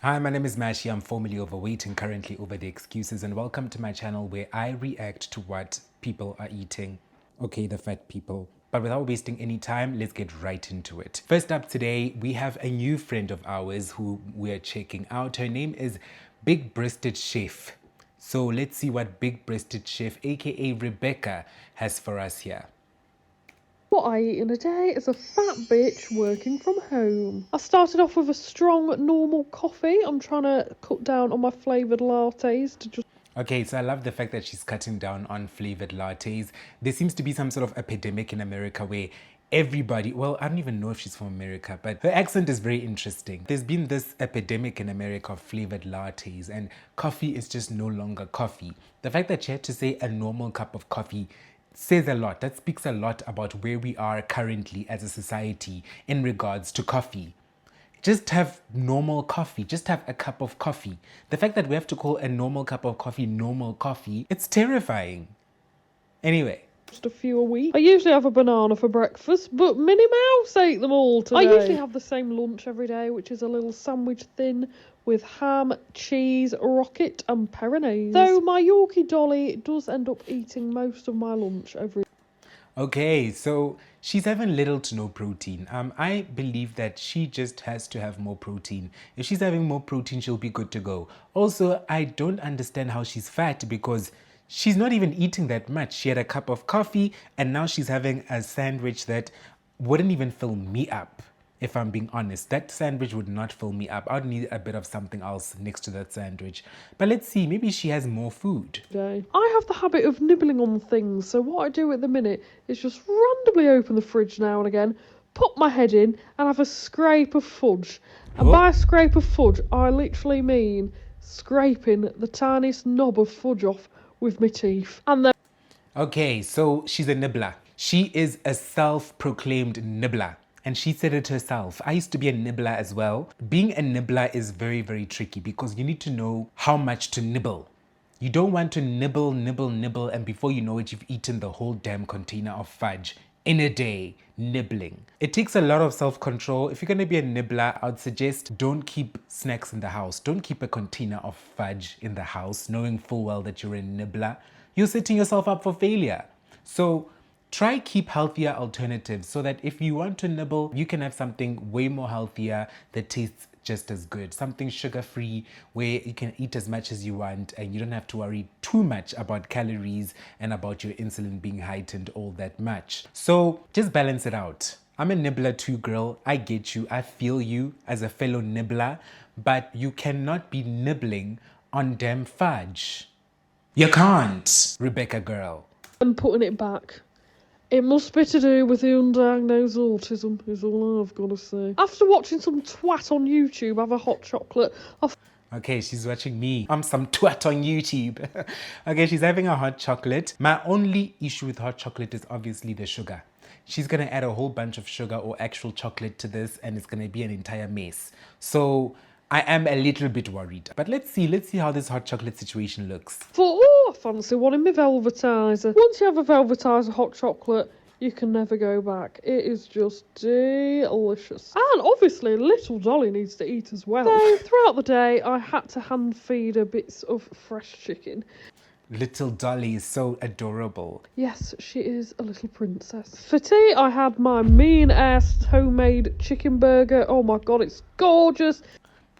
Hi, my name is Mashi. I'm formerly overweight and currently over the excuses, and welcome to my channel where I react to what people are eating. Okay, the fat people. But without wasting any time, let's get right into it. First up today, we have a new friend of ours who we're checking out. Her name is Big Breasted Chef. So let's see what Big Breasted Chef, aka Rebecca, has for us here. What I eat in a day is a fat bitch working from home. I started off with a strong normal coffee. I'm trying to cut down on my flavoured lattes to just Okay, so I love the fact that she's cutting down on flavored lattes. There seems to be some sort of epidemic in America where everybody, well, I don't even know if she's from America, but her accent is very interesting. There's been this epidemic in America of flavored lattes, and coffee is just no longer coffee. The fact that she had to say a normal cup of coffee says a lot. That speaks a lot about where we are currently as a society in regards to coffee. Just have normal coffee. Just have a cup of coffee. The fact that we have to call a normal cup of coffee normal coffee, it's terrifying. Anyway. a few a week. I usually have a banana for breakfast, but Minnie Mouse ate them all today. I usually have the same lunch every day, which is a little sandwich thin with ham, cheese, rocket and peronaise. Though my Yorkie Dolly does end up eating most of my lunch every Okay, so she's having little to no protein. I believe that she just has to have more protein. If she's having more protein, she'll be good to go. Also, I don't understand how she's fat because she's not even eating that much. She had a cup of coffee and now she's having a sandwich that wouldn't even fill me up. If I'm being honest, that sandwich would not fill me up. I'd need a bit of something else next to that sandwich. But let's see, maybe she has more food. day. I have the habit of nibbling on things, so what I do at the minute is just randomly open the fridge now and again, put my head in, and have a scrape of fudge. And Oh. by a scrape of fudge, I literally mean scraping the tiniest knob of fudge off with my teeth. And then Okay, so she's a nibbler. She is a self-proclaimed nibbler. And she said it herself. I used to be a nibbler as well. Being a nibbler is very, very tricky because you need to know how much to nibble. You don't want to nibble, nibble, nibble, and before you know it, you've eaten the whole damn container of fudge in a day, nibbling. It takes a lot of self-control. If you're going to be a nibbler, I would suggest don't keep snacks in the house. Don't keep a container of fudge in the house, knowing full well that you're a nibbler. You're setting yourself up for failure. So try keep healthier alternatives so that if you want to nibble, you can have something way more healthier that tastes just as good. Something sugar-free where you can eat as much as you want and you don't have to worry too much about calories and about your insulin being heightened all that much. So just balance it out. I'm a nibbler too, girl. I get you. I feel you as a fellow nibbler, but you cannot be nibbling on damn fudge. You can't, Rebecca girl. I'm putting it back. It must be to do with the undiagnosed autism, is all I've got to say. After watching some twat on YouTube have a hot chocolate, Okay, she's watching me. I'm some twat on YouTube. Okay, she's having a hot chocolate. My only issue with hot chocolate is obviously the sugar. She's gonna add a whole bunch of sugar or actual chocolate to this and it's gonna be an entire mess. So I am a little bit worried. But let's see how this hot chocolate situation looks. thought, oh, I fancy one in my velvetizer. Once you have a velvetizer hot chocolate, you can never go back. It is just delicious. And obviously, little Dolly needs to eat as well. So throughout the day, I had to hand feed her bits of fresh chicken. Little Dolly is so adorable. Yes, she is a little princess. For tea, I had my mean-ass homemade chicken burger. Oh my god, it's gorgeous.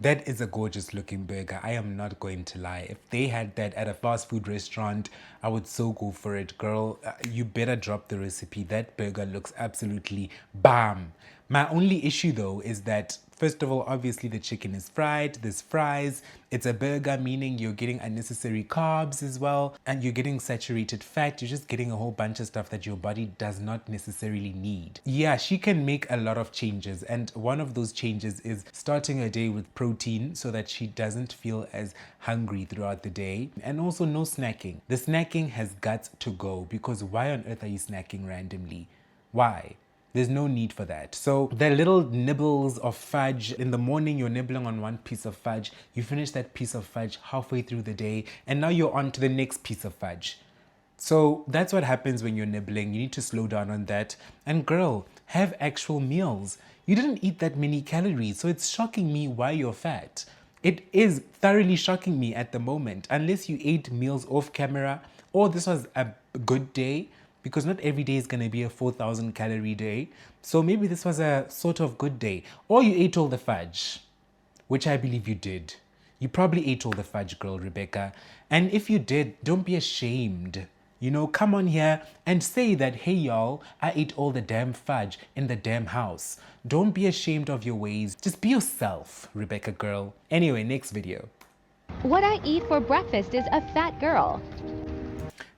That is a gorgeous looking burger. I am not going to lie. If they had that at a fast food restaurant, I would so go for it. Girl, you better drop the recipe. That burger looks absolutely bomb. My only issue though is that, first of all, obviously the chicken is fried, there's fries, it's a burger, meaning you're getting unnecessary carbs as well, and you're getting saturated fat, you're just getting a whole bunch of stuff that your body does not necessarily need. Yeah, she can make a lot of changes, and one of those changes is starting her day with protein so that she doesn't feel as hungry throughout the day, and also no snacking. The snacking has got to go, because why on earth are you snacking randomly? Why? There's no need for that. So the little nibbles of fudge, in the morning you're nibbling on one piece of fudge, you finish that piece of fudge halfway through the day, and now you're on to the next piece of fudge. So that's what happens when you're nibbling. You need to slow down on that. And girl, have actual meals. You didn't eat that many calories, so it's shocking me why you're fat. It is thoroughly shocking me at the moment, unless you ate meals off camera or this was a good day, because not every day is going to be a 4,000 calorie day. So maybe this was a sort of good day. Or you ate all the fudge, which I believe you did. You probably ate all the fudge, girl, Rebecca. And if you did, don't be ashamed. You know, come on here and say that, hey, y'all, I ate all the damn fudge in the damn house. Don't be ashamed of your ways. Just be yourself, Rebecca girl. Anyway, next video. What I eat for breakfast is a fat girl.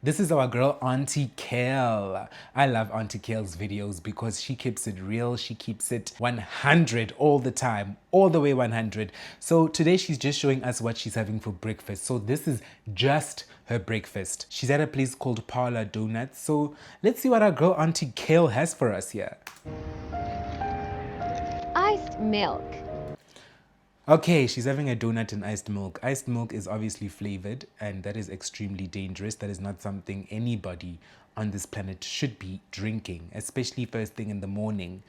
This is our girl, Auntie Kale. I love Auntie Kale's videos because she keeps it real. She keeps it 100 all the time, all the way 100. So today she's just showing us what she's having for breakfast. So this is just her breakfast. She's at a place called Paula Donuts. So let's see what our girl, Auntie Kale, has for us here. Iced milk. Okay, she's having a donut in iced milk. Iced milk is obviously flavored, and that is extremely dangerous. That is not something anybody on this planet should be drinking, especially first thing in the morning.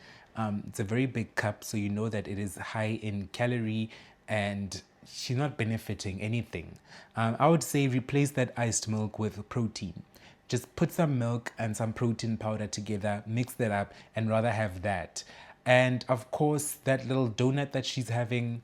It's a very big cup, so you know that it is high in calorie and she's not benefiting anything. I would say replace that iced milk with protein. Just put some milk and some protein powder together, mix that up, and rather have that. And of course, that little donut that she's having,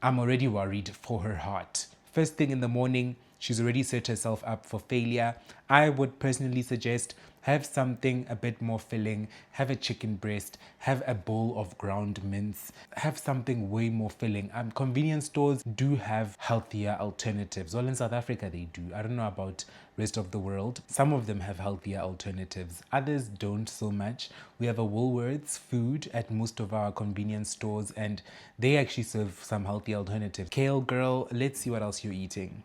I'm already worried for her heart. First thing in the morning, she's already set herself up for failure. I would personally suggest have something a bit more filling, have a chicken breast, have a bowl of ground mince, have something way more filling. Convenience stores do have healthier alternatives. Well, in South Africa they do. I don't know about rest of the world. Some of them have healthier alternatives. Others don't so much. We have a Woolworths food at most of our convenience stores and they actually serve some healthy alternatives. Kale girl, let's see what else you're eating.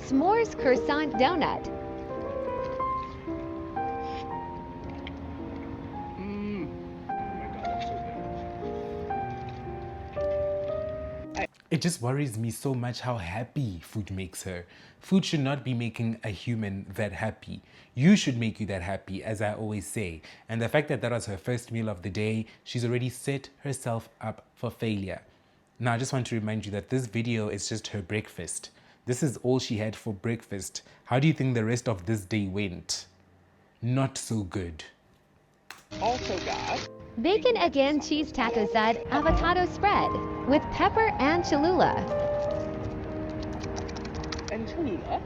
S'mores croissant donut. It just worries me so much how happy food makes her. Food should not be making a human that happy. You should make you that happy, as I always say. And the fact that that was her first meal of the day, she's already set herself up for failure. Now, I just want to remind you that this video is just her breakfast. This is all she had for breakfast. How do you think the rest of this day went? Not so good. Also got Bacon again cheese taco side avocado spread with pepper and Cholula. and Cholula.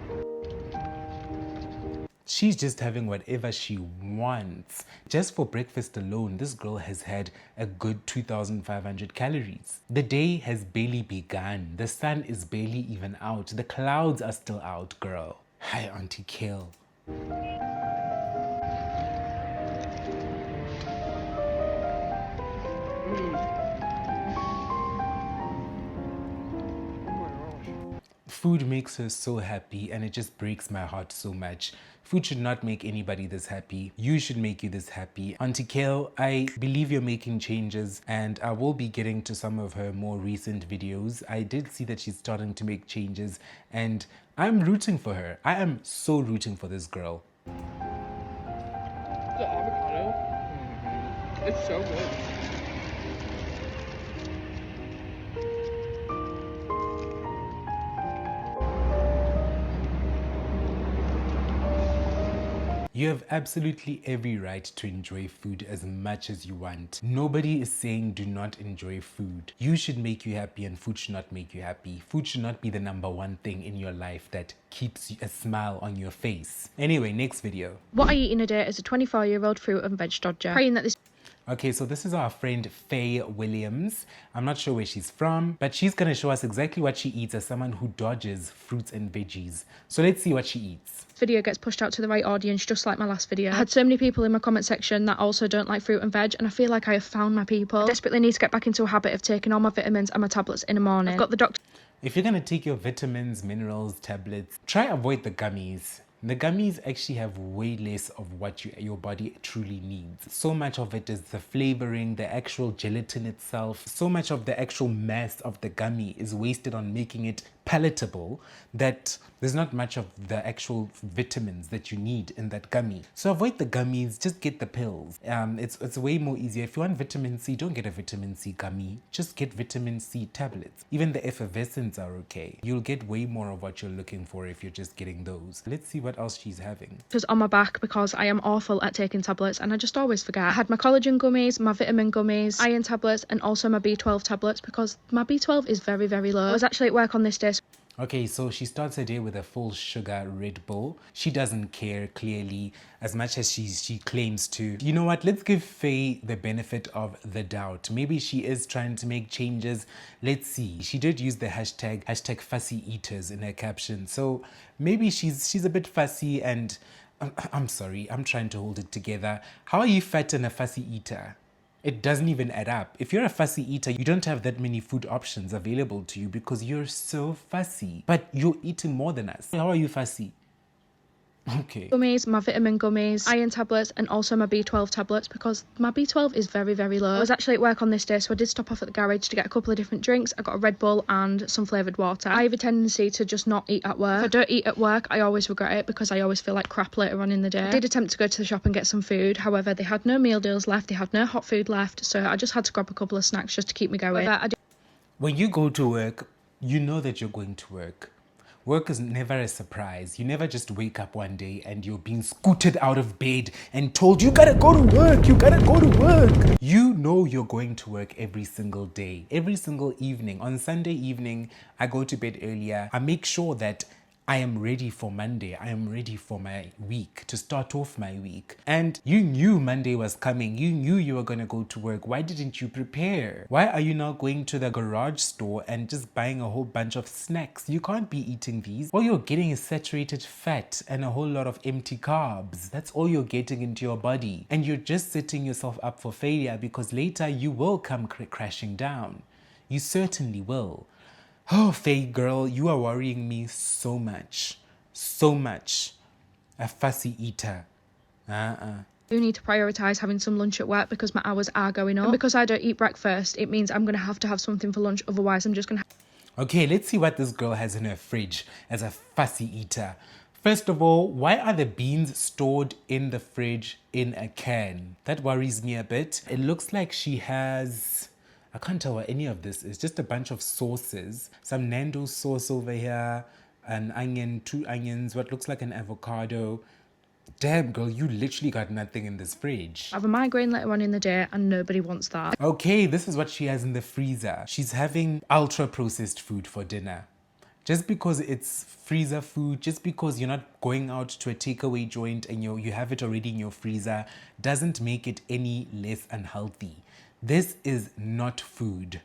She's just having whatever she wants. Just for breakfast alone, this girl has had a good 2,500 calories. The day has barely begun. The sun is barely even out. The clouds are still out, girl. Hi, Auntie Kale. Food makes her so happy and it just breaks my heart so much. Food should not make anybody this happy. You should make you this happy. Auntie Kale, I believe you're making changes and I will be getting to some of her more recent videos. I did see that she's starting to make changes and I'm rooting for her. I am so rooting for this girl. The avocado. It's so good. You have absolutely every right to enjoy food as much as you want. Nobody is saying do not enjoy food. You should make you happy and food should not make you happy. Food should not be the number one thing in your life that keeps a smile on your face. Anyway, next video. What I eat in a day is a 24-year-old fruit and veg dodger. Praying that this Okay, so this is our friend Faye Williams. I'm not sure where she's from, but she's gonna show us exactly what she eats as someone who dodges fruits and veggies. So let's see what she eats. video gets pushed out to the right audience, just like my last video. I had so many people in my comment section that also don't like fruit and veg, and I feel like I have found my people. I desperately need to get back into a habit of taking all my vitamins and my tablets in the morning. I've got the doctor. If you're gonna take your vitamins, minerals, tablets, try avoid the gummies. The gummies actually have way less of what your body truly needs. So much of it is the flavoring, the actual gelatin itself. So much of the actual mass of the gummy is wasted on making it palatable that there's not much of the actual vitamins that you need in that gummy. So avoid the gummies, just get the pills. It's way more easier. If you want vitamin C, don't get a vitamin C gummy, just get vitamin C tablets. Even the effervescents are okay. You'll get way more of what you're looking for if you're just getting those. Let's see what else she's having. Just on my back because I am awful at taking tablets and I just always forget. I had my collagen gummies, my vitamin gummies, iron tablets, and also my B12 tablets because my B12 is very, very low. I was actually at work on this day. Okay, so she starts her day with a full sugar Red Bull. She doesn't care, clearly, as much as she claims to. You know what? Let's give Faye the benefit of the doubt. Maybe she is trying to make changes. Let's see. She did use the hashtag fussy eaters in her caption. So maybe she's a bit fussy and I'm sorry, I'm trying to hold it together. How are you fat and a fussy eater? It doesn't even add up. If you're a fussy eater, you don't have that many food options available to you because you're so fussy. But you're eating more than us. How are you fussy? Okay. Gummies, my vitamin gummies, iron tablets, and also my B12 tablets because my B12 is very, very low. I was actually at work on this day, so I did stop off at the garage to get a couple of different drinks. I got a Red Bull and some flavoured water. I have a tendency to just not eat at work. If I don't eat at work, I always regret it because I always feel like crap later on in the day. I did attempt to go to the shop and get some food. However, they had no meal deals left. They had no hot food left. So I just had to grab a couple of snacks just to keep me going. When you go to work, you know that you're going to work. Work is never a surprise. You never just wake up one day and you're being scooted out of bed and told, you gotta go to work, you gotta go to work. You know you're going to work every single day, every single evening. On Sunday evening, I go to bed earlier. I make sure that I am ready for Monday. I am ready for my week, to start off my week. And you knew Monday was coming. You knew you were going to go to work. Why didn't you prepare? Why are you now going to the garage store and just buying a whole bunch of snacks? You can't be eating these. All you're getting is saturated fat and a whole lot of empty carbs. That's all you're getting into your body. And you're just setting yourself up for failure because later you will come crashing down. You certainly will. Oh, Faye girl, you are worrying me so much. So much. A fussy eater. Do need to prioritise having some lunch at work because my hours are going up. And because I don't eat breakfast, it means I'm going to have something for lunch. Otherwise, I'm just going to... Okay, let's see what this girl has in her fridge as a fussy eater. First of all, why are the beans stored in the fridge in a can? That worries me a bit. It looks like she has... I can't tell what any of this is. Just a bunch of sauces. Some Nando's sauce over here. An onion, 2 onions, what looks like an avocado. Damn, girl, you literally got nothing in this fridge. I have a migraine later on in the day and nobody wants that. Okay, this is what she has in the freezer. She's having ultra-processed food for dinner. Just because it's freezer food, just because you're not going out to a takeaway joint and you have it already in your freezer, doesn't make it any less unhealthy. This is not food.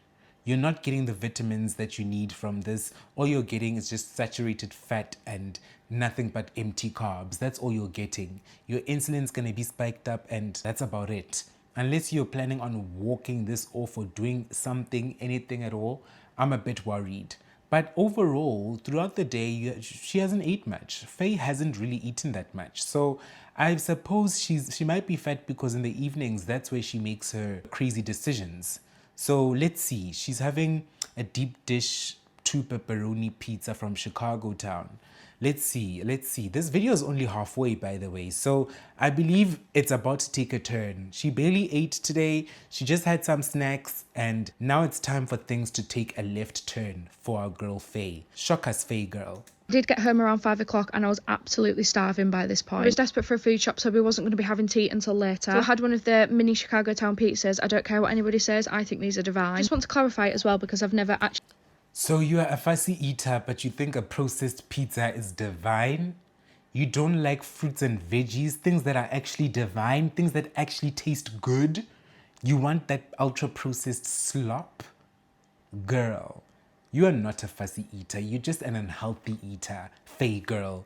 You're not getting the vitamins that you need from this. All you're getting is just saturated fat and nothing but empty carbs. That's all you're getting. Your insulin's gonna be spiked up and that's about it. Unless you're planning on walking this off or doing something, anything at all, I'm a bit worried. But overall, throughout the day, she hasn't ate much. Faye hasn't really eaten that much. So I suppose she might be fat because in the evenings, that's where she makes her crazy decisions. So let's see. She's having a deep dish 2 pepperoni pizza from Chicago town. Let's see. This video is only halfway, by the way. So I believe it's about to take a turn. She barely ate today. She just had some snacks. And now it's time for things to take a left turn for our girl Faye. Shock us, Faye girl. I did get home around 5 o'clock and I was absolutely starving by this point. I was desperate for a food shop, so we wasn't going to be having tea until later. So I had one of the mini Chicago town pizzas. I don't care what anybody says. I think these are divine. I just want to clarify as well because I've never actually... So you are a fussy eater, but you think a processed pizza is divine? You don't like fruits and veggies, things that are actually divine, things that actually taste good? You want that ultra-processed slop? Girl, you are not a fussy eater. You're just an unhealthy eater. Faye girl.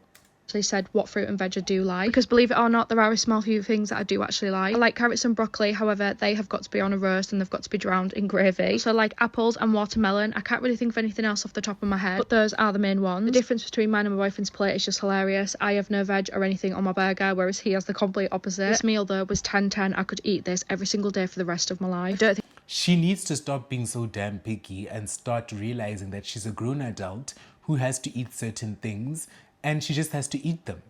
Said what fruit and veg I do like, because believe it or not, there are a small few things that I do actually like. I like carrots and broccoli, however they have got to be on a roast and they've got to be drowned in gravy. So like apples and watermelon. I can't really think of anything else off the top of my head, but those are the main ones. The difference between mine and my boyfriend's plate is just hilarious. I have no veg or anything on my burger, whereas he has the complete opposite. This meal though was 10/10. I could eat this every single day for the rest of my life. I don't think she needs to stop being so damn picky and start realizing that she's a grown adult who has to eat certain things and she just has to eat them.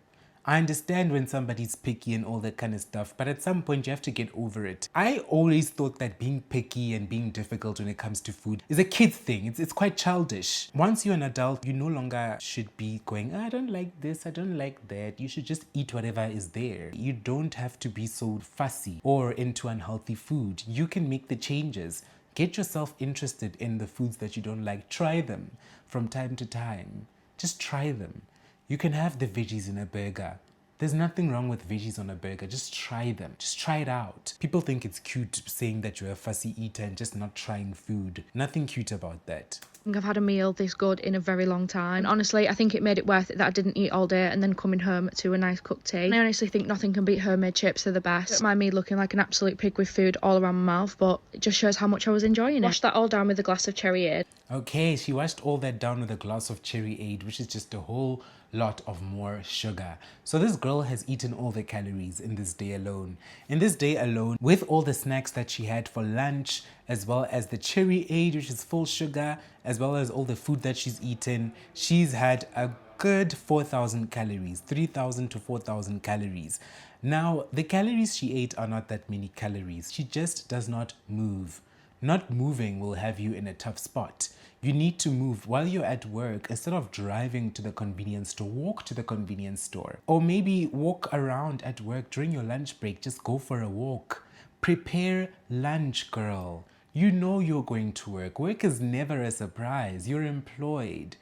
I understand when somebody's picky and all that kind of stuff, but at some point you have to get over it. I always thought that being picky and being difficult when it comes to food is a kid's thing. It's quite childish. Once you're an adult, you no longer should be going, I don't like this, I don't like that. You should just eat whatever is there. You don't have to be so fussy or into unhealthy food. You can make the changes. Get yourself interested in the foods that you don't like. Try them from time to time. Just try them. You can have the veggies in a burger. There's nothing wrong with veggies on a burger. Just try them. Just try it out. People think it's cute saying that you're a fussy eater and just not trying food. Nothing cute about that. I think I've had a meal this good in a very long time. And honestly, I think it made it worth it that I didn't eat all day and then coming home to a nice cooked tea. And I honestly think nothing can beat homemade chips. They're the best. Don't mind me looking like an absolute pig with food all around my mouth, but it just shows how much I was enjoying it. Washed that all down with a glass of WIEIAD. Okay, she washed all that down with a glass of WIEIAD, which is just a whole lot of more sugar. So this girl has eaten all the calories in this day alone. In this day alone, with all the snacks that she had for lunch, as well as the WIEIAD, which is full sugar, as well as all the food that she's eaten, she's had a good 4,000 calories, 3,000 to 4,000 calories. Now, the calories she ate are not that many calories. She just does not move. Not moving will have you in a tough spot. You need to move while you're at work. Instead of driving to the convenience store, walk to the convenience store. Or maybe walk around at work during your lunch break. Just go for a walk. Prepare lunch, girl. You know you're going to work. Work is never a surprise. You're employed.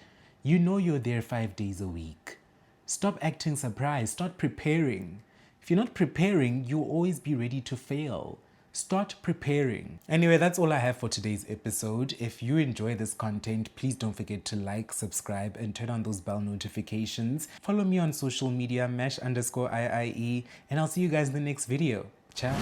You know you're there 5 days a week. Stop acting surprised. Start preparing. If you're not preparing, you'll always be ready to fail. Start preparing. Anyway, that's all I have for today's episode. If you enjoy this content, please don't forget to like, subscribe, and turn on those bell notifications. Follow me on social media, mesh_IIE, and I'll see you guys in the next video. Ciao.